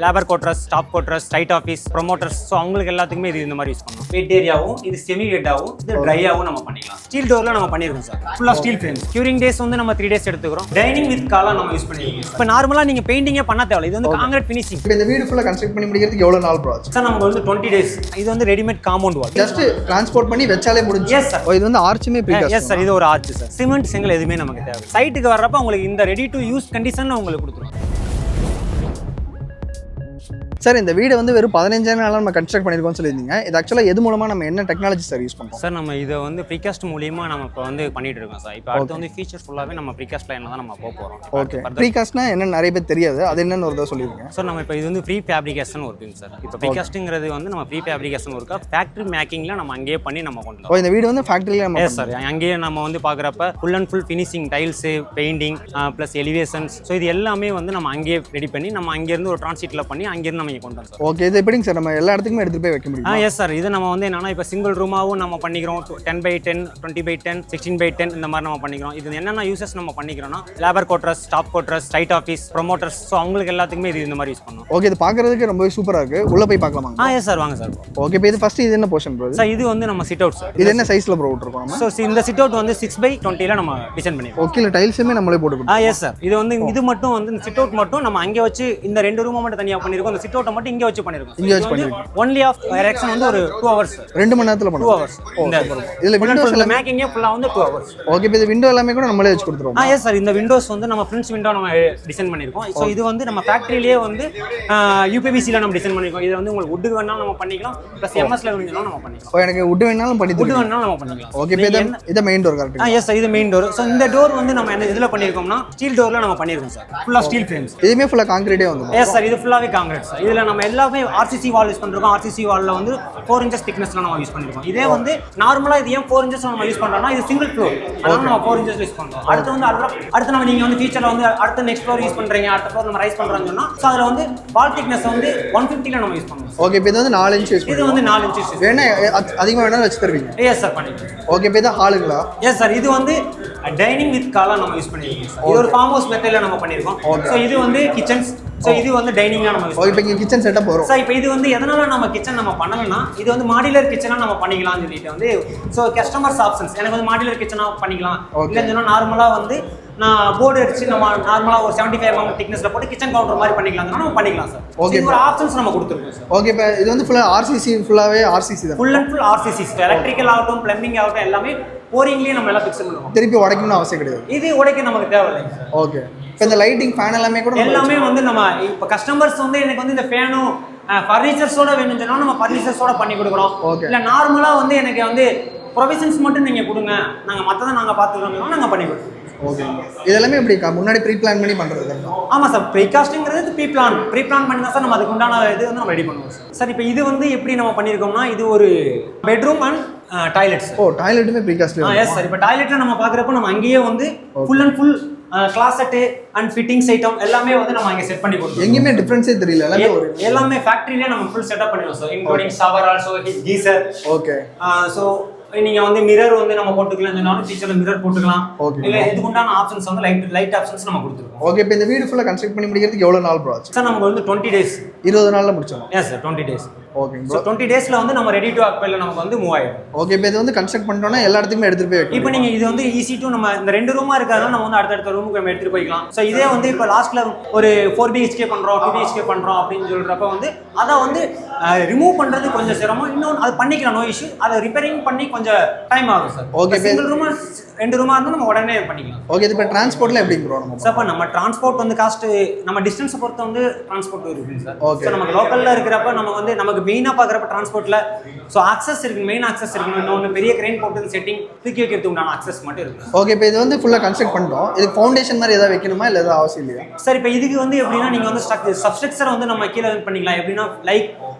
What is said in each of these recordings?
Labour quarters, staff quarters, site office, promoters, so அவங்களுக்கு எல்லாத்துக்குமே இது இந்த மாதிரி யூஸ் பண்ணலாம். வெட் ஏரியாவும் இது செமி வெட்டாகவும் இது ட்ரையாகவும் நம்ம பண்ணிக்கலாம். ஸ்டீல் டோர்ல நம்ம பண்ணிருக்கோம் சார், ஃபுல்லா ஸ்டீல் ஃப்ரேம். கியூரிங் டேஸ் வந்து நம்ம 3 days எடுத்துக்கிறோம். டைனிங் வித் காலா நம்ம யூஸ் பண்ணிருக்கோம். இப்போ நார்மலா நீங்க பெயிண்டிங்கே பண்ண தேவையில்ல, இது வந்து கான்கிரீட் ஃபினிஷிங். இப்போ இந்த வீடு ஃபுல்லா கன்ஸ்ட்ரக்ட் பண்ணி முடிக்கிறதுக்கு எவ்வளவு நாள் ப்ராசஸ் சார்? நமக்கு வந்து 20 days. இது வந்து readymade compound wall, just transport பண்ணி வெச்சாலே முடிஞ்சு. Yes sir. இது வந்து ஆர்ச்சுமே ப்ரீகாஸ்ட். எஸ் சார், இது ஒரு ஆர்ச் சார். சிமெண்ட் செங்கல் எதுவுமே நமக்கு தேவை. சைட்டுக்கு வர்றப்ப உங்களுக்கு இந்த ரெடி டு யூஸ் கண்டிஷன் உங்களுக்கு கொடுத்துரும். சார் இந்த வீடு வந்து வெறும் 15 நாள் நம்ம கன்ஸ்ட்ரக்ட் பண்ணிருக்கோம்னு சொல்லியிருந்தீங்க. இது ஆக்சுவலாக எது மூலமா நம்ம என்ன டெக்னாலஜி சார் யூஸ் பண்ணுறோம்? சார் நம்ம இதை வந்து ப்ரீகாஸ்ட் மூலியமா நம்ம இப்போ வந்து பண்ணிட்டு இருக்கோம் சார். இப்போ அடுத்து வந்து ஃபீச்சர் ஃபுல்லாகவே நம்ம ப்ரீகாஸ்ட் லைனில் தான் நம்ம போக போகிறோம். ஓகே, ப்ரீகாஸ்ட்னா என்ன நிறைய பேர் தெரியாது, அது என்னன்னு ஒரு தான் சொல்லிடுங்க சார். நம்ம இப்போ இது வந்து ப்ரீஃபேப்ரிகேஷன் ஒர்க்குங்க சார். இப்போ ப்ரீகாஸ்ட்டுங்கிறது வந்து நம்ம ப்ரீஃபேப்ரிகேஷன் ஒர்க்காக ஃபேக்ட்ரி மேக்கிங்கில் நம்ம அங்கேயே பண்ணி நம்ம கொண்டு வரோம். இந்த வீடு வந்து ஃபேக்ட்ரியில நம்ம சார் அங்கேயே நம்ம வந்து பார்க்குறப்ப full and full finishing, tiles, painting plus elevations, so இது எல்லாமே வந்து நம்ம அங்கேயே ரெடி பண்ணி நம்ம அங்கேருந்து ஒரு டிரான்சிட்டில் பண்ணி அங்கேருந்து நம்ம இங்கே கொண்டு வரோம் சார். ஓகே, இது எப்படிங்க சார் நம்ம எல்லா இடத்துக்குமே எடுத்துட்டு போய் வைக்க முடியும்? Yes sir. இது நம்ம வந்து என்னன்னா இப்போ சிங்கிள் ரூமாவும் நம்ம பண்ணிக்கிறோம், 10x10, 20x10, 16x10 இந்த மாதிரி நம்ம பண்ணிக்கிறோம். இது என்னென்ன யூசஸ் நம்ம பண்ணிக்கிறோம்னா labour quarters, staff quarters, site office, promoters, so அவங்களுக்கு எல்லாத்துக்குமே இது இந்த மாதிரி யூஸ் பண்ணுவோம். ஓகே, இது பார்க்கறதுக்கு ரொம்பவே சூப்பராக இருக்கு. உள்ள போய் பார்க்கலாமா? எஸ் சார், வாங்க சார். ஓகே, இப்போ இது ஃபர்ஸ்ட் இது என்ன போர்ஷன் ப்ரோ? சார் இது வந்து நம்ம சிட் அவுட் சார். இது என்ன சைஸ்ல ப்ரோ விட்டுருக்கோம்? ஸோ இந்த சிட் அவுட் வந்து 6x20ல நம்ம டிசைன் பண்ணிருக்கோம். ஓகே, டைல்ஸுமே நம்மளே போட்டுக்கணும். Yes sir. இது வந்து இது மட்டும் வந்து சிட் அவுட் மட்டும் நம்ம அங்கே வச்சு இந்த 2 ரூம் மட்டும் தனியாக பண்ணிருக்கோம். இந்த சிட் அவுட்டை மட்டும் இங்கே வச்சு பண்ணிருக்கோம். இங்கே வச்சு பண்ணிருக்கோம். ஒன்லி ஆஃப் எரெக்ஷன் வந்து ஒரு 2 hours. 2 மணி நேரத்துல பண்ணுவோம். 2 hours. இதுல விண்டோஸ் எல்லாம் மேக்கிங்கே ஃபுல்லா வந்து 2 hours. ஓகே, இப்போ இந்த விண்டோ எல்லாமே கூட நம்மளே வச்சு கொடுத்துருவோம். Yes sir. இந்த விண்டோஸ் வந்து நம்ம ஃப்ரெண்ட்ஸ் விண்டோ நம்ம டிசைன் பண்ணிருக்கோம். ஸோ இது வந்து நம்ம ஃபேக்டரியிலேயே வந்து யூபிவிசில நம்ம டிசைன் பண்ணிருக்கோம். இது வந்து உங்களுக்கு வுட் வேணாலும் நம்ம பண்ணிக்கலாம், ப்ளஸ் எம்எஸ்ல வேணாலும் நம்ம பண்ணிக்கலாம். எனக்கு வுட் வேணாலும் பண்ணி வுட் வேணாலும் நம்ம பண்ணிக்கலாம். ஓகே, இப்போ இது main door correct? Yes sir, இது மெயின் டோர். ஸோ இந்த டோர் வந்து நம்ம என்ன இதுல பண்ணிருக்கோம்னா ஸ்டீல் டோர்ல நம்ம பண்ணிருக்கோம் சார். ஃபுல்லா ஸ்டீல் ஃப்ரேம்ஸ். இதுமே ஃபுல்லா கான்கிரீட்டே வந்து. எஸ் சார், இது ஃபுல்லாவே கான்கிரீட் சார். இதுல நம்ம எல்லாமே ஆர்சிசி வால் யூஸ் பண்றோம். ஆர்சிசி வால்ல வந்து 4 inches திக்னஸ்ல நம்ம யூஸ் பண்ணிருக்கோம். இதே வந்து நார்மலா இது ஏன் 4 inches நம்ம யூஸ் பண்றோம்னா இது சிங்கிள் ஃப்ளோர், அதனால நம்ம 4 inches யூஸ் பண்றோம். அடுத்து வந்து அடுத்து நம்ம நீங்க வந்து ஃபியூச்சர்ல வந்து அடுத்த நெக்ஸ்ட் ஃப்ளோர் யூஸ் பண்றீங்க, அடுத்த ஃப்ளோர் நம்ம ரைஸ் பண்றோம்னு சொன்னா சோ அதுல வந்து வால் திக்னஸ் வந்து 150ல நம்ம யூஸ் பண்ணுவோம். ஓகே, இப்போ இது வந்து 4 inch யூஸ் பண்ணுவோம். இது வந்து 4 inches வேணா அதிகமா வேணா வச்சு தருவீங்க? எஸ் சார், பண்ணிக்கலாம். ஓகே, இப்போ இது ஹாலுங்களா? Yes sir. இது வந்து டைனிங் வித் காலா நம்ம யூஸ் பண்ணிருக்கோம் சார். இது ஒரு ஃபார்ம் ஹவுஸ் மெத்தட்ல நம்ம பண்ணிருக்கோம். சோ இது வந்து கிச்சன்ஸ், சோ இது வந்து டைனிங்கா நம்ம யூஸ். ஓகே, இப்போ இங்க கிச்சன் செட்டப் வரும் சார். இப்போ இது வந்து எதனால நம்ம கிச்சன் நம்ம பண்ணலன்னா இது வந்து மாடுலர் கிச்சனா நம்ம பண்ணிக்கலாம்னு சொல்லிட்டு வந்து சோ கஸ்டமர்ஸ் ஆப்ஷன்ஸ் எனக்கு வந்து மாடுலர் கிச்சனா பண்ணிக்கலாம் இல்லன்னு சொன்னா நார்மலா வந்து நான் போர்டு அடிச்சு நம்ம நார்மலா ஒரு 75 mm திக்னஸ்ல போட்டு கிச்சன் கவுண்டர் மாதிரி பண்ணிக்கலாம் நம்ம பண்ணிக்கலாம் சார். ஓகே, ஒரு ஆப்ஷன்ஸ் நம்ம கொடுத்துருக்கோம் சார். ஓகே, இப்போ இது வந்து ஃபுல்லா ஆர்சிசி, ஃபுல்லாவே ஆர்சிசி தான். Full and full RCC. Electrical ஆகட்டும், பிளம்பிங் ஆகட்டும், எல்லாமே போரிங்லயே நம்ம எல்லாம் ஃபிக்ஸ் பண்ணுவோம். திருப்பி உடைக்கணும்னு அவசியம் கிடையாது. இது உடைக்க நமக்கு தேவையில்லை. ஓகே, இப்போ இந்த லைட்டிங் ஃபேன் எல்லாமே கூட எல்லாமே வந்து நம்ம இப்போ கஸ்டமர்ஸ் வந்து எனக்கு வந்து இந்த ஃபேனும் ஃபர்னிச்சர்ஸோட வேணும்னு சொன்னா நம்ம ஃபர்னிச்சர்ஸோட பண்ணி கொடுக்குறோம். இல்ல நார்மலா வந்து எனக்கு வந்து ப்ரொவிஷன்ஸ் மட்டும் நீங்க கொடுங்க, நாங்க மத்தத நாங்க பாத்துக்கிறோம், நாங்க பண்ணி கொடுப்போம். ஓகே, இதெல்லாம் எப்படி முன்னாடி ப்ரீ பிளான் பண்ணி பண்றது? ஆமா சார். ப்ரீகாஸ்டிங்கிறது ப்ரீ பிளான் பண்ணி தான் சார் நம்ம அதுக்கு உண்டான இது வந்து நம்ம ரெடி பண்ணுவோம் சார். இப்போ இது வந்து எப்படி நம்ம பண்ணிருக்கோம்னா இது ஒரு பெட்ரூம் அண்ட் டாய்லெட்ஸ். டாய்லெட்டுமே ப்ரீகாஸ்ட். Yes sir. இப்போ டாய்லெட்ல நம்ம பாக்குறப்ப நம்ம அங்கேயே வந்து full and full closet and fittings item எல்லாமே வந்து நம்ம அங்க செட் பண்ணி கொடுப்போம். எங்கேயுமே டிஃபரன்ஸே தெரியல, எல்லாமே ஃபேக்டரியிலே நம்ம ஃபுல் செட்டப் பண்ணிடுவோம் sir, including shower also, geyser. Okay, so நீங்க வந்து மிரர் வந்து நம்ம போட்டுக்கலாம், சொன்னாலும் ஃபீச்சர்ல மிரர் போட்டுக்கலாம். இல்ல இதுக்கு உண்டான ஆப்ஷன்ஸ் வந்து லைட் ஆப்ஷன்ஸ் நம்ம கொடுத்துருக்கோம். ஓகே, இப்போ இந்த வீடு ஃபுல்லா கன்ஸ்ட்ரக்ட் பண்ணி முடிக்கிறதுக்கு எவ்வளவு நாள் ப்ரோ ஆச்சு? சார் நமக்கு வந்து 20 days. 20 நாள்ல முடிச்சோம். Yes sir, 20 days. Okay bro. 20 daysல வந்து நம்ம ரெடி டு ஆக்குபைல நமக்கு வந்து மூவ் ஆயிடும். ஓகே, இப்போ இது வந்து கன்ஸ்ட்ரக்ட் பண்ணிட்டோம்னா எல்லா இடத்துக்குமே எடுத்துட்டு போய் வைக்கலாம். இப்போ நீங்க இது வந்து ஈஸி டு நம்ம இந்த 2 ரூமா இருக்காதனால நம்ம வந்து அடுத்த ரூமுக்கு நம்ம எடுத்துட்டு போய்க்கலாம். சோ இதே வந்து இப்போ லாஸ்ட்ல ஒரு 4 BHK பண்றோம், 2 BHK பண்றோம் அப்படின்னு சொல்றப்ப வந்து அத வந்து ரிமூவ் பண்றது கொஞ்சம் சிரமம். இன்னொன்று அது பண்ணிக்கலாம், நோ இஷ்யூ. அதை ரிப்பேரிங் பண்ணி கொஞ்சம் டைம் ஆகும் சார். ஓகே, சிங்கிள் ரூமா 2 ரூமா இருந்தா நம்ம உடனே பண்ணிக்கலாம். ஓகே, இப்போ டிரான்ஸ்போர்ட்ல எப்படி ப்ரோ? சார் இப்போ நம்ம டிரான்ஸ்போர்ட் வந்து காஸ்ட் நம்ம டிஸ்டன்ஸ் பொறுத்து வந்து டிரான்ஸ்போர்ட் இருக்கு சார். ஓகே, நமக்கு லோக்கல்ல இருக்கிறப்ப நம்ம வந்து நமக்கு மெயினா பாக்குறப்ப டிரான்ஸ்போர்ட்ல சோ ஆக்சஸ் இருக்கு, மெயின் ஆக்சஸ் இருக்கு. இன்னொன்று பெரிய கிரெயின் போட்டு செட்டிங் தூக்கி வைக்கிறதுக்கு உண்டான ஆக்சஸ் மட்டும் இருக்கு. ஓகே, இப்போ இது வந்து ஃபுல்லா கன்ஸ்ட்ரக்ட் பண்ணிட்டோம். இது ஃபவுண்டேஷன் மாதிரி ஏதாவது வைக்கணுமா இல்ல ஏதாவது அவசியம் இல்லையா? சார் இப்போ இதுக்கு வந்து எப்படின்னா நீங்க வந்து சப்ஸ்ட்ரக்சர் வந்து நம்ம கீழே பண்ணிக்கலாம். எப்படின்னா like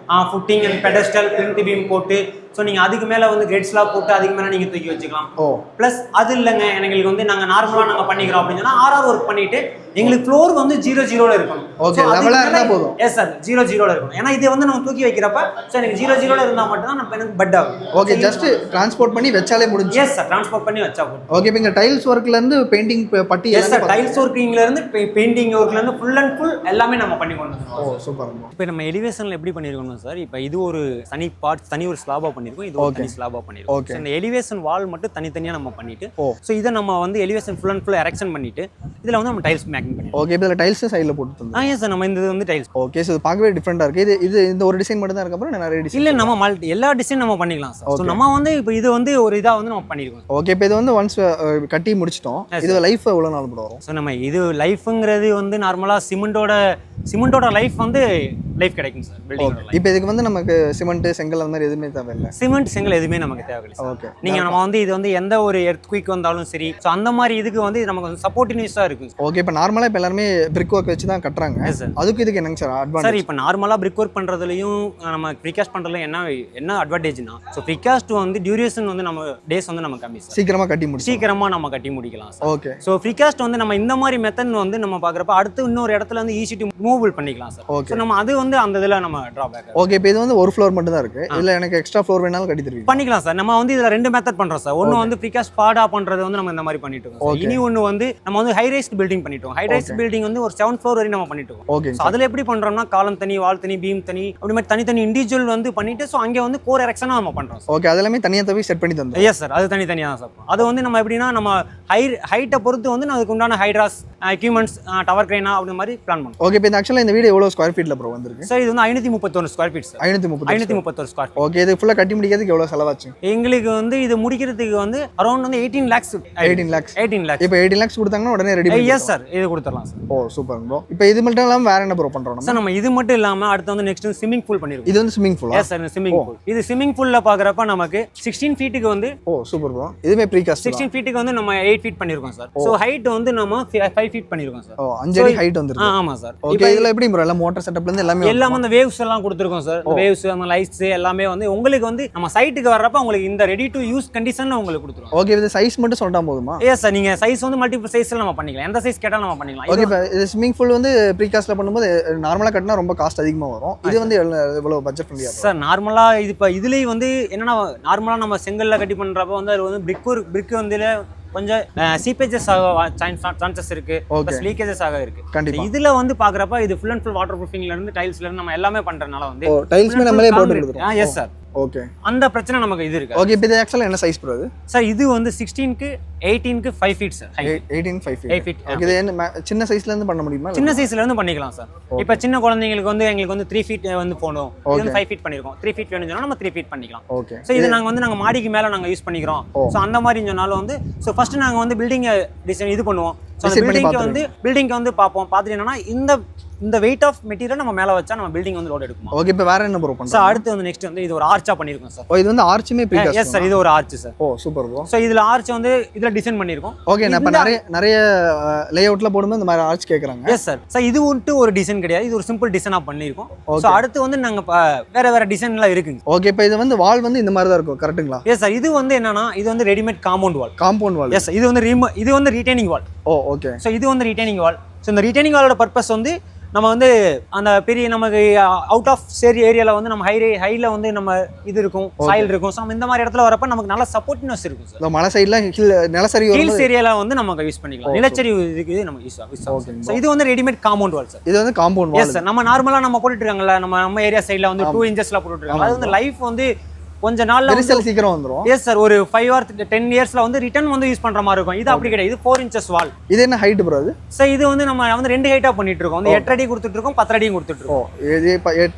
footing and pedestal plinth beam போட்டு ஸோ நீங்கள் அதுக்கு மேலே வந்து கிரேட்ஸ்லாம் போட்டு அதுக்கு மேலே நீங்கள் தூக்கி வச்சுக்கலாம். ப்ளஸ் அது இல்லைங்க எங்களுக்கு வந்து நாங்கள் நார்மலாக நாங்கள் பண்ணிக்கிறோம் அப்படின்னு சொன்னால் RR ஒர்க் பண்ணிட்டு எங்களுக்கு ஃப்ளோர் வந்து 0-0ல இருக்கணும். ஓகே, லெவலா இருந்தா போதும். எஸ் சார், 0-0ல இருக்கணும். ஏன்னா இது வந்து நம்ம தூக்கி வைக்கிறப்ப ஸோ எனக்கு 0-0ல இருந்தா மட்டும் தான் எனக்கு பெட் ஆகும். ஓகே, ஜஸ்ட் டிரான்ஸ்போர்ட் பண்ணி வச்சாலே முடிஞ்சு. எஸ் சார், டிரான்ஸ்போர்ட் பண்ணி வச்சா போதும். ஓகே, இப்போ இங்க டைல்ஸ் ஒர்க்ல இருந்து பெயிண்டிங் பட்டி எஸ் சார், டைல்ஸ் ஒர்க்கிங்ல இருந்து பெயிண்டிங் ஒர்க்ல இருந்து ஃபுல் அண்ட் ஃபுல் எல்லாமே நம்ம பண்ணி கொண்டு வரோம். ஓ சூப்பர். இப்போ நம்ம எலிவேஷன்ல எப்படி பண்ணிருக்கோம் சார், இப்போ இது ஒரு தனி பார்ட், தனி ஒரு ஸ்லாபா பண்ணிருக்கோம், இது ஒரு தனி ஸ்லாபா பண்ணிருக்கோம். ஸோ இந்த எலிவேஷன் வால் மட்டும் தனித்தனியா நம்ம பண்ணிட்டு ஸோ இதை நம்ம வந்து elevation full and full erection பண்ணிட்டு இதுல வந்து நம்ம டைல்ஸ் மேக்கிங் பண்ணிருக்கோம். ஓகே, இப்போ டைல்ஸ் சைடுல போட்டு தந்தோம். எஸ் சார், நம்ம இந்த வந்து டைல்ஸ். ஓகே, சோ பார்க்கவே டிஃபரெண்டா இருக்கு. இது இந்த ஒரு டிசைன் மட்டும் தான் இருக்கு, அப்புறம் நிறைய டிசைன் இல்ல நம்ம எல்லா டிசைன் நம்ம பண்ணிக்கலாம் சார். ஸோ நம்ம வந்து இப்போ இது வந்து ஒரு இதா வந்து நம்ம பண்ணிருக்கோம். ஓகே, இப்போ இது வந்து ஒன்ஸ் கட்டி முடிச்சிட்டோம், இது லைஃப் எவ்வளவு நாள் வரும்? ஸோ நம்ம இது லைஃப்ங்கிறது வந்து நார்மலா சிமெண்டோட லைஃப் வந்து லைஃப் கிடைக்கும் சார் பில்டிங்கோட லைஃப். இப்போ இதுக்கு வந்து நமக்கு சிமெண்ட் செங்கல் அந்த மாதிரி எதுவுமே தேவையில்லை. சிமெண்ட் செங்கல் எதுவுமே நமக்கு தேவையில்லை. ஓகே, நீங்க நம்ம வந்து இது வந்து எந்த ஒரு எர்த்குயிக் வந்தாலும் சரி, ஸோ அந்த மாதிரி இதுக்கு வந்து நமக்கு வந்து சப்போர்ட்டிவ்ஸா இருக்கும். ஓகே, இப்போ நார்மலா இப்போ எல்லாருமே பிரிக் ஒர்க் வச்சு தான் கட்டுறாங்க. அதுக்கு இதுக்கு என்னங்க சார் அட்வான்டேஜ்? சார், இப்போ நார்மலா பிரிக் ஒர்க் பண்றதுலயும் நம்ம ப்ரீகாஸ்ட் பண்றதுல என்ன அட்வான்டேஜ்னா, ஸோ ப்ரீகாஸ்ட் வந்து டியூரேஷன் வந்து நம்ம டேஸ் வந்து நம்ம கம்மி சார், சீக்கிரமா கட்டி முடிக்கலாம் சார். ஓகே, ஸோ ப்ரீகாஸ்ட் வந்து நம்ம இந்த மாதிரி மெத்தட் வந்து நம்ம பாக்குறப்ப அடுத்து இன்னொரு இடத்துல வந்து ஈஸி டு மூவ் பண்ணிக்கலாம் சார். ஓகே, நம்ம அது வந்து அந்த இதுல நம்ம டிராபேக். ஓகே, இப்போ இது வந்து ஒரு ஃப்ளோர் மட்டும் தான் இருக்கு, இல்ல எனக்கு எக்ஸ்ட்ரா ஃப்ளோர் வேணாலும் கட்டி தருவீங்க? பண்ணிக்கலாம் சார். நம்ம வந்து இதுல ரெண்டு மெத்தட் பண்றோம் சார். ஒன்னு வந்து ப்ரீகாஸ்ட் பாடா பண்றது வந்து நம்ம இந்த மாதிரி பண்ணிட்டு இருக்கோம். இனி ஒன்னு வந்து நம்ம வந்து ஹை ரைஸ்ட் பில்டிங் பண்ணிட்டோம். ஹை ரைஸ்ட் பில்டிங் வந்து ஒரு 7th ஃப்ளோர் வரை நம்ம பண்ணிட்டு இருக்கோம். ஓகே, அதுல எப்படி பண்றோம்னா காலம் தனி, வால் தனி, பீம் தனி, அப்படி மாதிரி தனித்தனி இண்டிவிஜுவல் வந்து பண்ணிட்டு ஸோ அங்கே வந்து கோர் எரெக்ஷனா நம்ம பண்றோம். ஓகே, அதெல்லாமே தனியா தவி செட் பண்ணி தந்தோம். எஸ் சார், அது தனித்தனியா தான் சார். அது வந்து நம்ம எப்படின்னா நம்ம ஹைட்டை பொறுத்து வந்து அதுக்கு உண்டான ஹைட்ராஸ் எக்யூப்மெண்ட்ஸ் டவர் கிரைனா அப்படி மாதிரி பிளான் பண்ணுவோம். ஓகே, இப்போ இந்த ஆக்சுவலா இந்த வீடு எவ்வளவு ஸ்கொயர் ஃபீட்ல ப்ரோ வந்திருக்கு? சார், இது வந்து 531 square feet sir. 531 square feet. Okay, இது ஃபுல்லா கட்டி முடிக்கிறதுக்கு எவ்வளவு செலவாச்சு? எங்களுக்கு வந்து இது முடிக்கிறதுக்கு வந்து அரௌண்ட் வந்து 18 lakhs. இப்போ 18 lakhs கொடுத்தாங்கன்னா உடனே ரெடி பண்ணி? எஸ் சார், இது கொடுத்துடலாம் சார். ஓ சூப்பர் ப்ரோ. இப்போ இது மட்டும் இல்லாம வேற என்ன ப்ரோ பண்றோம் சார்? நம்ம இது மட்டும் இல்லாம அடுத்து வந்து நெக்ஸ்ட் ஸ்விமிங் பூல் பண்ணிருக்கோம். இது வந்து swimming pool? Yes sir, swimming pool. இது ஸ்விமிங் பூல்ல பாக்குறப்ப நமக்கு 16 ஃபீட்டுக்கு வந்து ஓ சூப்பர் ப்ரோ. இதுமே ப்ரீகாஸ்ட் 16 ஃபீட்டுக்கு வந்து நம்ம 8 ஃபீட் பண்ணிருக்கோம் சார். சோ ஹைட் வந்து நம்ம 5 ஃபீட் பண்ணிருக்கோம் சார். ஓ 5 அடி ஹைட் வந்துருக்கு. ஆமா சார். ஓகே, இதுல எப்படி ப்ரோ எல்லாம் மோட்டார் செட்டப்ல இருந்து எல்லாமே அந்த வேவ்ஸ் எல்லாம் கொடுத்திருக்கோம் சார். வேவ்ஸ் அந்த லைட்ஸ் எல்லாமே வந்து உங்களுக்கு வந்து நம்ம சைட்டுக்கு வர்றப்ப உங்களுக்கு இந்த ரெடி டு யூஸ் கண்டிஷன்ல உங்களுக்கு கொடுத்துருவோம். ஓகே, இது சைஸ் மட்டும் சொல்லிட்டா போதுமா? எஸ் சார், நீங்க சைஸ் வந்து மல்டிபிள் சைஸ்ல நம்ம பண்ணிக்கலாம். எந்த சைஸ் கேட்டாலும் நம்ம பண்ணிக்கலாம். ஓகே, இப்போ இது ஸ்விமிங் பூல் வந்து ப்ரீகாஸ்ட்ல பண்ணும்போது நார்மலா கட்டினா ரொம்ப காஸ்ட் அதிகமா வரும். இது வந்து எவ்வளவு பட்ஜெட் ஃப்ரெண்ட்லியா சார்? நார்மலா இது இப்போ இதுலயே வந்து என்னன்னா நார்மலா நம்ம செங்கல்ல கட்டி பண்றப்ப வந்து அது வந்து பிரிக் வந்து கொஞ்சம் சீப்பேஜஸ் ஆக சான்சஸ் இருக்கு, ப்ளஸ் லீக்கேஜஸ் ஆக இருக்கு. கண்டிப்பா இதுல வந்து பாக்குறப்ப இது ஃபுல் அண்ட் ஃபுல் வாட்டர் ப்ரூஃபிங்ல இருந்து டைல்ஸ்ல இருந்து நம்ம எல்லாமே பண்றதுனால வந்து டைல்ஸ்மே நம்மளே போட்டு கொடுத்துறோம். Yes sir. ஓகே, அந்த பிரச்சனை நமக்கு இது இருக்கு. ஓகே, இப்போ இது ஆக்சுவலா என்ன சைஸ் ப்ரோ? இது சார், இது வந்து 16க்கு 18க்கு 5 ஃபீட் சார். 18 5 ஃபீட். ஓகே, இது என்ன சின்ன சைஸ்ல இருந்து பண்ண முடியுமா? சின்ன சைஸ்ல இருந்து பண்ணிக்கலாம் சார். இப்போ சின்ன குழந்தைங்களுக்கு வந்து எங்களுக்கு வந்து 3 ஃபீட் வந்து போணும், இது வந்து 5 ஃபீட் பண்ணிருக்கோம். 3 ஃபீட் வேணும்னா நம்ம 3 ஃபீட் பண்ணிக்கலாம். ஓகே, சோ இது நாங்க மாடிக்கு மேல நாங்க யூஸ் பண்ணிக்கிறோம். சோ அந்த மாதிரி சொன்னாலும் வந்து சோ ஃபர்ஸ்ட் நாங்க வந்து பில்டிங் டிசைன் இது பண்ணுவோம். சோ அந்த பில்டிங்க்கு வந்து பாப்போம். பார்த்துட்டு என்னன்னா இந்த வெயிட் ஆஃப் மெட்டீரியல் நம்ம மேல வச்சா நம்ம பில்டிங் வந்து லோட் எடுக்குமா. ஓகே, இப்போ வேற என்ன ப்ரோ பண்றோம் சார்? அடுத்து வந்து நெக்ஸ்ட் வந்து இது ஒரு ஆர்ச்சா பண்ணிருக்கோம் சார். ஓ, இது வந்து ஆர்ச்சுமே ப்ரீகாஸ்ட்? எஸ் சார், இது ஒரு ஆர்ச் சார். ஓ சூப்பர் ப்ரோ. சோ இதுல ஆர்ச் வந்து இதுல டிசைன் பண்ணிருக்கோம். ஓகே, நான் இப்ப நிறைய லேஅவுட்ல போடும்போது இந்த மாதிரி ஆர்ச் கேக்குறாங்க. Yes sir. சார், இது வந்து ஒரு டிசைன் கிடையாது, இது ஒரு சிம்பிள் டிசைனா பண்ணிருக்கோம். சோ அடுத்து வந்து நாங்க வேற டிசைன்லாம் இருக்குங்க. ஓகே, இப்போ இது வந்து வால் வந்து இந்த மாதிரி தான் இருக்கும், கரெக்ட்டுங்களா? எஸ் சார், இது வந்து என்னன்னா இது வந்து ரெடிமேட் காம்பவுண்ட் வால். எஸ், இது வந்து ரிட்டைனிங் வால். ஓ ஓகே. சோ இது வந்து ரிட்டைனிங் வால். சோ இந்த ரிட்டைனிங் வாலோட பர்பஸ் வந்து நம்ம வந்து அந்த பெரிய நமக்கு அவுட் ஆஃப் ஏரியால வந்து நம்ம ஹைல வந்து நம்ம இது இருக்கும், சாயில் இருக்கும். சோ இந்த மாதிரி இடத்துல வரப்ப நமக்கு நல்ல சப்போர்ட்னஸ் இருக்கும் சார். இந்த மலை சைடுல நிலச்சரிவு ஹில்ஸ் ஏரியால வந்து நமக்கு யூஸ் பண்ணிக்கலாம். நிலச்சரிவு இதுக்கு நம்ம யூஸ் ஆகும். சோ இது வந்து ரெடிமேட் காம்பவுண்ட் வால் சார். இது வந்து காம்பவுண்ட் வால். Yes sir. நம்ம நார்மலா நம்ம போட்டுட்டு இருக்காங்கல்ல, நம்ம ஏரியா சைடுல வந்து 2 இன்ச்சஸ்ல போட்டுட்டு இருக்காங்க. அது வந்து லைஃப் வந்து கொஞ்ச நாள்ல ரிசல்ட் சீக்கிரம் வந்துரும். எஸ் சார், ஒரு 5 or 10 இயர்ஸ்ல வந்து ரிட்டர்ன் வந்து யூஸ் பண்ற மாதிரி இருக்கும். இது அப்படி கிடையாது. இது 4 inches வால். இது என்ன ஹைட் ப்ரோ? இது சார், இது வந்து நம்ம வந்து 2 ஹைட்டா பண்ணிட்டு இருக்கோம். வந்து 8 அடி கொடுத்துட்டு இருக்கோம், 10 அடியும் கொடுத்துட்டு இருக்கோம்.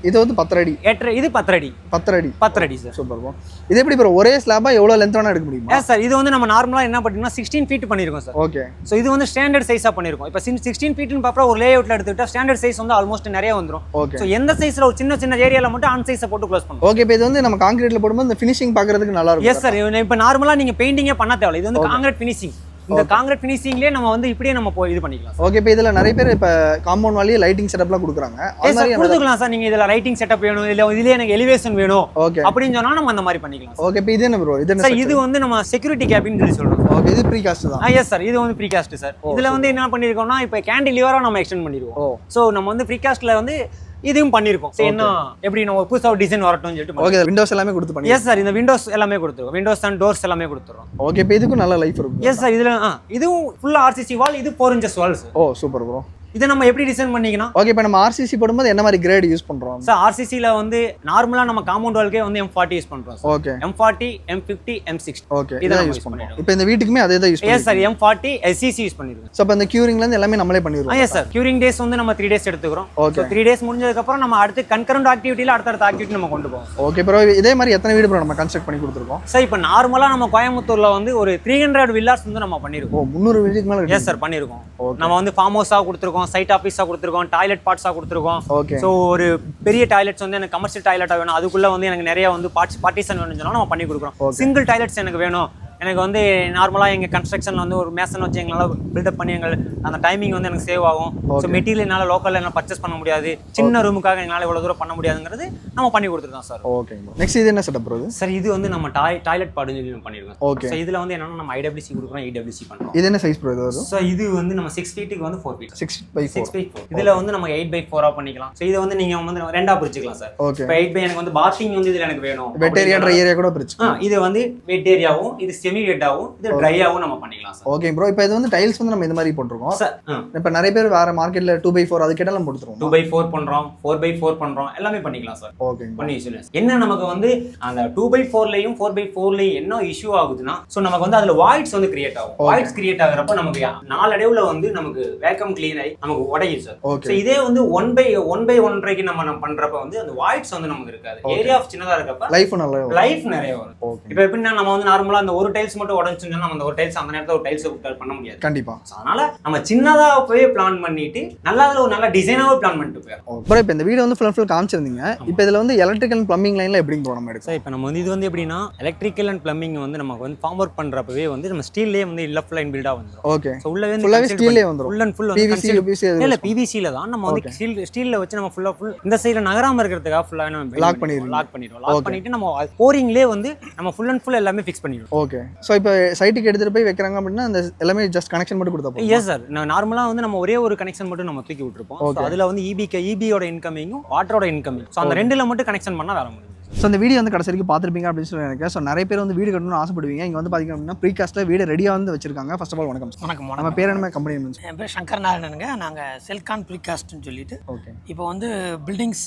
இது வந்து 10 அடி. 8 இது 10 அடி. 10 அடி சார். Super bro. இது எப்படி ப்ரோ ஒரே ஸ்லாபா எவ்வளவு லெந்த் வேணா எடுக்க முடியுமா? எஸ் சார், இது வந்து நம்ம நார்மலா என்ன பண்ணிட்டோம்னா 16 ஃபீட் பண்ணிருக்கோம் சார். ஓகே. சோ இது வந்து ஸ்டாண்டர்ட் சைஸா பண்ணிருக்கோம். இப்போ 16 ஃபீட்னு பாப்பா ஒரு லேஅவுட்ல எடுத்துக்கிட்டா ஸ்டாண்டர்ட் சைஸ் வந்து ஆல்மோஸ்ட் நிறைய வந்துரும். சோ எந்த சைஸ்ல ஒரு சின்ன ஏரியால மட்டும் ஆன் சைஸை போட்டு க்ளோஸ் பண்ணுவோம். ஓகே. இப்போ இது வந்து நம்ம கான்கிரீட்ல போடும்போது இந்த ஃபினிஷிங் பார்க்கிறதுக்கு நல்லா இருக்கும். எஸ் சார், இப்போ நார்மலா நீங்க பெயிண்டிங்கே பண்ண தேவையில்லை. இது வந்து கான்கிரீட் ஃபினிஷிங். இந்த காங்கிரீட் ஃபினிஷிங்லயே நம்ம வந்து இப்படியே நம்ம போய் இது பண்ணிக்கலாம். ஓகே, இப்போ இதுல நிறைய பேர் இப்போ காம்பவுண்ட் வாலி லைட்டிங் செட்டப்லாம் கொடுக்குறாங்க. அது மாதிரி கொடுத்துக்கலாம் சார். நீங்க இதுல லைட்டிங் செட்டப் வேணும், இல்ல இதுலயே எனக்கு எலிவேஷன் வேணும் ஓகே அப்படின்னு சொன்னா நம்ம அந்த மாதிரி பண்ணிக்கலாம். ஓகே, இப்போ இது என்ன ப்ரோ? இது என்ன சார்? இது வந்து நம்ம செக்யூரிட்டி கேபின் சொல்லி சொல்றோம். ஓகே, இது ப்ரீகாஸ்ட் தான். எஸ் சார், இது வந்து ப்ரீகாஸ்ட் சார். இதுல வந்து என்ன பண்ணிருக்கோம்னா இப்போ கேண்டிலிவரா நம்ம எக்ஸ்டெண்ட் பண்ணிருக்கோம். சோ நம்ம வந்து ப்ரீகாஸ்ட்ல வந்து இதுவும் பண்ணிருக்கோம். சரி, என்ன எப்படி நம்ம புதுசா ஒரு டிசைன் வரட்டும்னு சொல்லிட்டு. ஓகே, விண்டோஸ் எல்லாமே கொடுத்து பண்ணி. எஸ் சார், இந்த விண்டோஸ் எல்லாமே கொடுத்துருவோம். விண்டோஸ் அண்ட் டோர்ஸ் எல்லாமே கொடுத்துறோம். ஓகே, இப்போ இதுக்கும் நல்ல லைஃப் இருக்கும். எஸ் சார், இதுல இதுவும் ஃபுல்லா ஆர்சிசி வால், இது 4 inches வால் சார். ஓ சூப்பர் ப்ரோ. இதை நம்ம எப்படி டிசைன் பண்ணிக்கணும்? ஓகே, இப்போ நம்ம ஆர்சிசி போடும்போது என்ன மாதிரி கிரேட் யூஸ் பண்றோம் சார்? ஆர்சிசில வந்து நார்மலா நம்ம காம்பவுண்ட் வால்க்கே வந்து M40 யூஸ் பண்றோம் sir. Okay, M40, M50, M60. Okay, இத யூஸ் பண்றோம். இப்போ இந்த வீட்டுக்குமே அதே தான் யூஸ் பண்ணுவோம். Yes sir, M40 SCC use பண்ணிருக்கோம். சோ அப்ப இந்த கியூரிங்ல இருந்து எல்லாமே நம்மளே பண்ணிடுவோம். எஸ் சார், கியூரிங் டேஸ் வந்து நம்ம 3 days எடுத்துக்கிறோம். ஓகே, 3 days முடிஞ்சதுக்கு அப்புறம் நம்ம அடுத்து கன்கரண்ட் ஆக்டிவிட்டில அடுத்த ஆக்டிவிட்டி நம்ம கொண்டு போவோம். ஓகே ப்ரோ, இதே மாதிரி எத்தனை வீடு ப்ரோ நம்ம கன்ஸ்ட்ரக்ட் பண்ணி கொடுத்துருக்கோம்? சார், இப்போ நார்மலா நம்ம கோயம்புத்தூர்ல வந்து ஒரு 300 வில்லாஸ் வந்து நம்ம பண்ணிருக்கோம். 300 வீட்டுக்கு மேல? எஸ் சார், பண்ணிருக்கோம். நம்ம வந்து ஃபார்ம் ஹவுஸா கொடுத்துருக்கோம், சைட் ஆஃபீஸா கொடுத்துருக்கோம், டாய்லெட் பார்ட்ஸா கொடுத்துருக்கோம். ஓகே, ஸோ ஒரு பெரிய டாய்லெட்ஸ் வந்து எனக்கு கமர்ஷியல் டாய்லெட்டா வேணும், அதுக்குள்ள வந்து எனக்கு நிறைய வந்து பார்ட்டிஷன் வேணும்னு சொன்னா நம்ம பண்ணி கொடுக்குறோம். சிங்கிள் டாய்லெட்ஸ் எனக்கு வேணும், எனக்கு வந்து நார்மலாக எங்கள் கன்ஸ்ட்ரக்ஷனில் வந்து ஒரு மேசன் வச்சு எங்களால் பில்டப் பண்ணி அந்த டைமிங் வந்து எனக்கு சேவ் ஆகும். ஸோ மெட்டீரியல் என்னால் லோக்கலில் என்னால் பர்ச்சேஸ் பண்ண முடியாது, சின்ன ரூமுக்காக எங்களால் இவ்வளோ தூரம் பண்ண முடியாதுங்கிறது நம்ம பண்ணி கொடுத்துருக்கோம் சார். ஓகே, நெக்ஸ்ட் இது என்ன செட்டப் ப்ரோ? சார், இது வந்து நம்ம டாய்லெட் பாடுன்னு சொல்லி நம்ம பண்ணியிருக்கோம். ஓகே, ஸோ இதில் வந்து என்னன்னா நம்ம IWC கொடுக்குறோம், EWC பண்ணுறோம். இது என்ன சைஸ் ப்ரோ இது வரும்? ஸோ இது வந்து நம்ம 6 feet வந்து 4 feet. 6x4. இதில் வந்து நம்ம 8x4 பண்ணிக்கலாம். ஸோ இதை வந்து நீங்கள் வந்து ரெண்டா பிரிச்சுக்கலாம் சார். ஓகே, இப்போ 8 by எனக்கு வந்து பாத்திங் வந்து இதில் எனக்கு வேணும், வெட் ஏரியா ட்ரை ஏரியா கூட பிரிச்சு. இது வந்து வெட் ஏரியாவும், இது செமி வெட்டாவும், இது ட்ரையாவும் நம்ம பண்ணிக்கலாம் சார். ஓகே ப்ரோ, இப்போ இது வந்து டைல்ஸ் வந்து நம்ம இந்த மாதிரி போட்டுருக்கோம் சார். இப்போ நிறைய பேர் வேற மார்க்கெட்ல 2x4 அது கேட்டாலும் போட்டுருவோம். 2x4 பண்றோம், 4x4 பண்றோம், எல்லாமே பண்ணிக்கலாம் சார். ஓகே, பண்ணி என்ன நமக்கு வந்து அந்த 2x4லயும் 4x4லயும் என்ன இஷ்யூ ஆகுதுன்னா, சோ நமக்கு வந்து அதுல வாய்ட்ஸ் வந்து கிரியேட் ஆகும். வாய்ட்ஸ் கிரியேட் ஆகுறப்ப நமக்கு நாளடைவுல வந்து நமக்கு வேக்கம் கிளீன் ஆகி நமக்கு உடையுது சார். சோ இதே வந்து 1x1.5க்கு நம்ம பண்றப்ப வந்து அந்த வாய்ட்ஸ் வந்து நமக்கு இருக்காது. ஏரியா ஆஃப் சின்னதா இருக்கப்ப லைஃப் நிறைய வரும். இப்போ எப்படின்னா நம்ம வந்து நார்மலா அந்த ஒரு டைல்ஸ் மட்டும் உடைச்சுன்னா நம்ம அந்த ஒரு டைல்ஸ் அந்த நேரத்துல ஒரு டைல்ஸ் பண்ண முடியாது கண்டிப்பா. அதனால நம்ம சின்னதா போய் பிளான் பண்ணிட்டு நல்லா ஒரு நல்ல டிசைனாவே பிளான் பண்ணிட்டு போயிடும். ப்ரோ, இப்போ இந்த வீடியோ வந்து ஃபுல் காமிச்சிருந்தீங்க. இப்போ இதுல வந்து எலக்ட்ரிக்கல் அண்ட் பிளம்பிங் லைன்ல எப்படி ப்ரோ நம்ம எடுக்கும்? இப்போ நம்ம வந்து இது வந்து எப்படின்னா எலக்ட்ரிக்கல் அண்ட் பிளம்பிங் வந்து நமக்கு வந்து ஃபார்ம் ஒர்க் பண்றப்பவே வந்து நம்ம ஸ்டீல்லே வந்து லெஃப்ட் லைன் பில்டா வந்துரும். ஓகே, சோ உள்ளவே ஸ்டீல்லே வந்துரும். Full and full PVC UPC இல்ல PVCல தான் நம்ம வந்து ஸ்டீல்ல வச்சு நம்ம ஃபுல் இந்த சைடுல நகராம இருக்கிறதுக்காக ஃபுல்லா நம்ம லாக் பண்ணிடுவோம். லாக் பண்ணிட்டு நம்ம போரிங்லயே வந்து நம்ம ஃபுல் அண்ட் ஃபுல் எல்லாமே ஃபிக்ஸ் பண்ணிடுவோம். ஓகே, சோ இப்போ சைட்டுக்கு எடுத்துட்டு போய் வைக்கறாங்க அப்படினா அந்த எல்லாமே ஜஸ்ட் கனெக்ஷன் மட்டும் கொடுத்தா போதும்? எஸ் சார், நார்மலா வந்து நம்ம ஒரே ஒரு கனெக்ஷன் மட்டும் நம்ம தூக்கி விட்டுருப்போம். சோ அதுல வந்து EBயோட இன்கமிங்கும் வாட்டரோட இன்கமிங், சோ அந்த ரெண்டுல மட்டும் கனெக்ஷன் பண்ணா வேலை முடியும். ஸோ இந்த வீடியோ வந்து கடைசி வரைக்கும் பார்த்துருப்பீங்க அப்படின்னு சொல்லி நினைக்கிறேன். ஸோ நிறைய பேர் வந்து வீடு கட்டணும்னு ஆசைப்படுவீங்க. இங்கே வந்து பார்த்தீங்க அப்படின்னா ப்ரீகாஸ்ட்டில் வீடு ரெடியாக வந்து வச்சிருக்காங்க. ஃபர்ஸ்ட் ஆஃப் ஆல் வணக்கம். வணக்கம். நம்ம பேர் என்ன கம்பெனி? என் பேர் சங்கர் நாராயணனுங்க. நாங்கள் செல்கான் ப்ரீகாஸ்ட்னு சொல்லிட்டு ஓகே இப்போ வந்து பில்டிங்ஸ்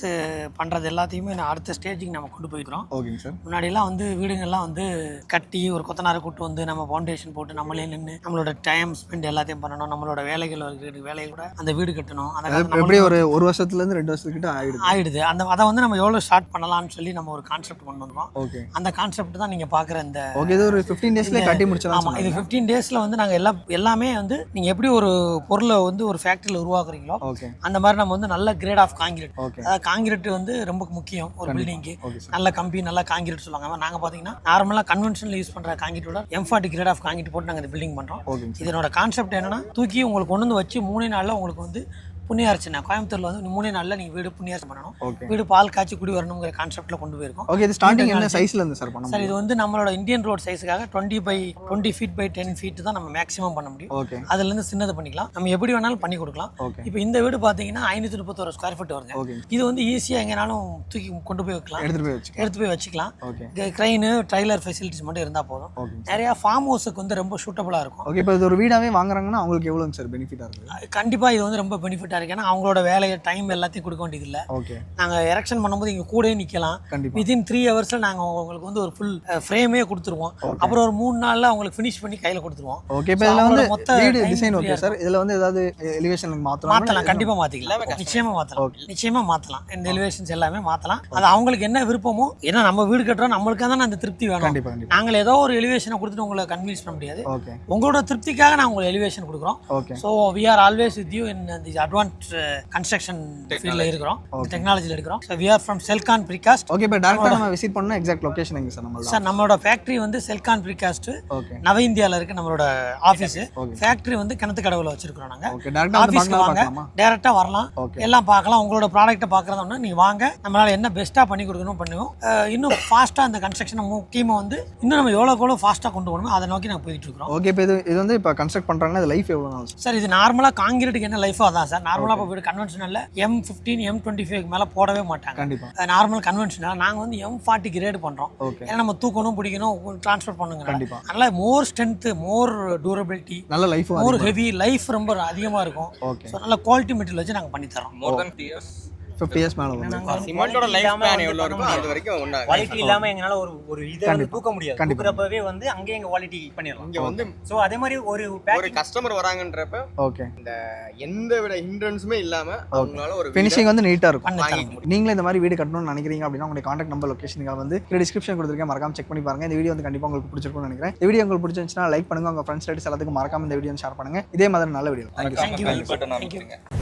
பண்ணுறது எல்லாத்தையுமே நான் அடுத்த ஸ்டேஜுக்கு நம்ம கொண்டு போய்க்கிறோம். ஓகேங்க சார். முன்னாடியெல்லாம் வந்து வீடுங்கள்லாம் வந்து கட்டி ஒரு கொத்தனாரை கூட்டு வந்து நம்ம ஃபவுண்டேஷன் போட்டு நம்மளே நின்று நம்மளோட டைம் ஸ்பெண்ட் எல்லாத்தையும் பண்ணணும், நம்மளோட வேலைகளோட அந்த வீடு கட்டணும். அந்த எப்படி ஒரு வருஷத்துலேருந்து 2 வருஷத்துக்கிட்ட ஆயிடுது. அதை வந்து நம்ம எவ்வளோ ஸ்டார்ட் பண்ணலாம்னு சொல்லி நம்ம ஒரு கான்செப்ட் கொண்டு வந்தோம். ஓகே, அந்த கான்செப்ட் தான் நீங்கள் பார்க்குற இந்த ஓகே இது ஒரு 15 டேஸ்ல கட்டி முடிச்சலாம். ஆமாம், இது 15 டேஸில் வந்து நாங்கள் எல்லாமே வந்து நீங்கள் எப்படி ஒரு பொருளை வந்து ஒரு ஃபேக்ட்ரியில் உருவாக்குறீங்களோ ஓகே அந்த மாதிரி நம்ம வந்து நல்ல கிரேட் ஆஃப் காங்கிரீட். ஓகே, அதாவது காங்கிரீட் வந்து ரொம்ப முக்கியம் ஒரு பில்டிங்க்கு. நல்ல கம்பி நல்ல காங்கிரீட் சொல்லுவாங்க. நாங்கள் பார்த்தீங்கன்னா நார்மலாக கன்வென்ஷனில் யூஸ் பண்ணுற காங்கிரீட்டோட M40 கிரேட் ஆஃப் காங்கிரீட் போட்டு நாங்கள் இந்த பில்டிங் பண்ணுறோம். இதனோட கான்செப்ட் என்னன்னா, தூக்கி உங்களுக்கு கொண்டு வந்து வச்சு 3 நாளில் உங்களுக்கு வந்து புண்ணியார்ச்சனை கோயம்புத்தூர்ல வந்து 3 நாள்ல நீங்க வீடு புண்ணியார்ச்சனை பண்ணணும். வீடு பால் காய்ச்சி குடி வரணுங்கிற கான்செப்ட்ல கொண்டு போயிருக்கோம். ஓகே, இது ஸ்டார்டிங் என்ன சைஸ்ல இருந்து சார் பண்ணணும்? சார், இது வந்து நம்மளோட Indian road சைஸ்க்காக 20 feet by 10 feet தான் நம்ம மேக்ஸிமம் பண்ண முடியும். ஓகே, அதுல இருந்து சின்னது பண்ணிக்கலாம், நம்ம எப்படி வேணாலும் பண்ணி கொடுக்கலாம். இப்போ இந்த வீடு பாத்தீங்கன்னா 531 ஸ்கொயர் ஃபீட் வருது. இது வந்து ஈஸியா எங்கனாலும் தூக்கி கொண்டு போய் வைக்கலாம், எடுத்து போய் வச்சுக்கலாம். கிரெயின் ட்ரைலர் ஃபெசிலிட்டிஸ் மட்டும் இருந்தா போதும். நிறைய ஃபார்ம் ஹவுஸுக்கு வந்து ரொம்ப சூட்டபிளா இருக்கும். ஓகே, இப்போ இது ஒரு வீடாவே வாங்குறாங்கன்னா அவங்களுக்கு எவ்வளவு சார் பெனிஃபிட்டா இருக்கு? கண்டிப்பா இது வந்து ரொம்ப பெனிஃபிட்டா இருக்கு. ஏன்னா அவங்களோட வேலையை டைம் எல்லாத்தையும் கொடுக்க வேண்டியது இல்லை. ஓகே, நாங்க எரெக்ஷன் பண்ணும்போது இங்க கூட நிக்கலாம். வித்தின் 3 ஹவர்ஸ்ல நாங்க உங்களுக்கு வந்து ஒரு ஃபுல் ஃப்ரேமே கொடுத்துருவோம். அப்புறம் ஒரு 3 நாள்ல உங்களுக்கு ஃபினிஷ் பண்ணி கையில கொடுத்துருவோம். ஓகே, இப்போ இதுல வந்து வீடு டிசைன் ஓகே சார், இதுல வந்து ஏதாவது எலிவேஷன் மாத்தலாம்? கண்டிப்பா மாத்திக்கலாம், நிச்சயமா மாத்தலாம். இந்த எலிவேஷன்ஸ் எல்லாமே மாத்தலாம். அது அவங்களுக்கு என்ன விருப்பமோ, ஏன்னா நம்ம வீடு கட்டுறோம், நம்மளுக்கு தான் அந்த திருப்தி வேணும். நாங்கள் ஏதோ ஒரு எலிவேஷனை கொடுத்துட்டு உங்களை கன்வின்ஸ் பண்ண முடியாது. உங்களோட திருப்திக்காக நான் உங்களுக்கு எலிவேஷன் கொடுக்குறோம். So we are always with you in the advance advance construction ஃபீல்டில் இருக்கிறோம், டெக்னாலஜியில் இருக்கிறோம். So we are from Selcon precast. Okay, இப்போ டேரக்டாக நம்ம விசிட் பண்ணணும். எக்ஸாக்ட் லொகேஷன் எங்கே சார்? நம்ம சார் நம்மளோட ஃபேக்ட்ரி வந்து செல்கான் ப்ரீகாஸ்ட் நவ இந்தியாவில் இருக்குது நம்மளோட ஆஃபீஸ். ஃபேக்ட்ரி வந்து கிணத்து கடவுல வச்சிருக்கிறோம் நாங்கள். ஆஃபீஸ்க்கு வாங்க, டேரெக்டாக வரலாம், எல்லாம் பார்க்கலாம். உங்களோட ப்ராடக்ட்டை பார்க்குறதா நீங்கள் வாங்க, நம்மளால் என்ன பெஸ்ட்டாக பண்ணி கொடுக்கணும் பண்ணுவோம். இன்னும் ஃபாஸ்ட்டாக அந்த கன்ஸ்ட்ரக்ஷனை முக்கியமாக வந்து இன்னும் நம்ம எவ்வளோ ஃபாஸ்ட்டாக கொண்டு போகணுமோ அதை நோக்கி நாங்கள் போயிட்டு இருக்கோம். ஓகே, இப்போ இது வந்து இப்போ கன்ஸ்ட்ரக்ட் பண்ணுறாங்கன்னா லைஃப் எவ்வளோ நாள் சார்? இது நார்மலாக காங்கிரீட்டுக்கு என்ன லைஃபோ அதான் சார். நார்மலாக இப்போ வீடு கன்வென்ஷனலில் M15 M25 மேலே போடவே மாட்டாங்க. கண்டிப்பாக நார்மல் கன்வென்ஷனல். நாங்கள் வந்து M40 கிரேட் பண்ணுறோம். ஏன்னா நம்ம தூக்கணும், பிடிக்கணும், ட்ரான்ஸ்ஃபர் பண்ணுங்க. கண்டிப்பாக அதனால மோர் ஸ்ட்ரென்த், மோர் டூரபிலிட்டி, நல்ல லைஃப், மோர் ஹெவி லைஃப் ரொம்ப அதிகமாக இருக்கும். ஸோ நல்ல குவாலிட்டி மெட்டீரியல் வச்சு நாங்கள் பண்ணி தரோம். மோர் தென் 50 இயர்ஸ் மேல வந்து சிமெண்டோட லைஃப் ஸ்பேன் எவ்வளவு இருக்கும் அது வரைக்கும் ஒண்ணா குவாலிட்டி இல்லாம எங்கனால ஒரு இத வந்து தூக்க முடியாது. தூக்குறப்பவே வந்து அங்கேயே எங்க குவாலிட்டி பண்ணிரலாம். இங்க வந்து சோ அதே மாதிரி ஒரு கஸ்டமர் வராங்கன்றப்ப ஓகே இந்த எந்த வித ஹிண்ட்ரன்ஸுமே இல்லாம அவங்களால ஒரு ஃபினிஷிங் வந்து நீட்டா இருக்கும். நீங்களே இந்த மாதிரி வீடு கட்டணும்னு நினைக்கிறீங்க அப்படின்னா உங்களுடைய கான்டாக்ட் நம்பர் லொகேஷனுக்கு வந்து டிஸ்கிரிப்ஷன் கொடுத்துருக்கேன், மறக்காம செக் பண்ணி பாருங்க. இந்த வீடியோ வந்து கண்டிப்பா உங்களுக்கு பிடிச்சிருக்கும்னு நினைக்கிறேன். இந்த வீடியோ உங்களுக்கு பிடிச்சிருந்துச்சுன்னா லைக் பண்ணுங்க, உங்க ஃப்ரெண்ட்ஸ் எல்லாத்துக்கும் மறக்காம இந்த வீடியோ ஷேர் பண்ணுங்க. இதே மாதிரி நல்ல வீடியோ. தேங்க்யூ.